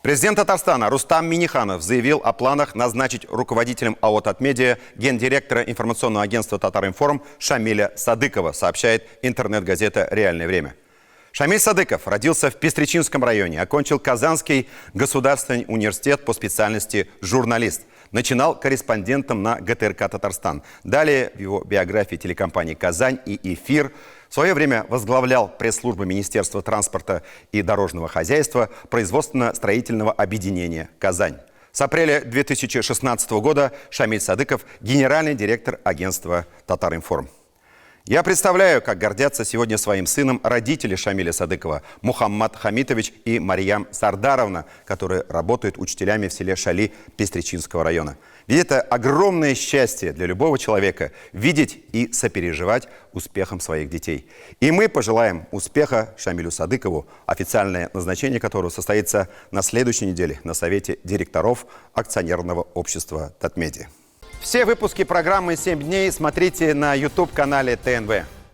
Президент Татарстана Рустам Минниханов заявил о планах назначить руководителем АО «Татмедиа» гендиректора информационного агентства «Татар-Информ» Шамиля Садыкова, сообщает интернет-газета «Реальное время». Шамиль Садыков родился в Пестричинском районе, окончил Казанский государственный университет по специальности журналист. Начинал корреспондентом на ГТРК «Татарстан». Далее в его биографии телекомпании «Казань» и «Эфир». В свое время возглавлял пресс-службу Министерства транспорта и дорожного хозяйства производственно-строительного объединения «Казань». С апреля 2016 года Шамиль Садыков – генеральный директор агентства «Татар-Информ». Я представляю, как гордятся сегодня своим сыном родители Шамиля Садыкова Мухаммад Хамитович и Марьям Сардаровна, которые работают учителями в селе Шали Пестричинского района. Ведь это огромное счастье для любого человека – видеть и сопереживать успехам своих детей. И мы пожелаем успеха Шамилю Садыкову, официальное назначение которого состоится на следующей неделе на Совете директоров акционерного общества «Татмедиа». Все выпуски программы «7 дней» смотрите на YouTube-канале ТНВ.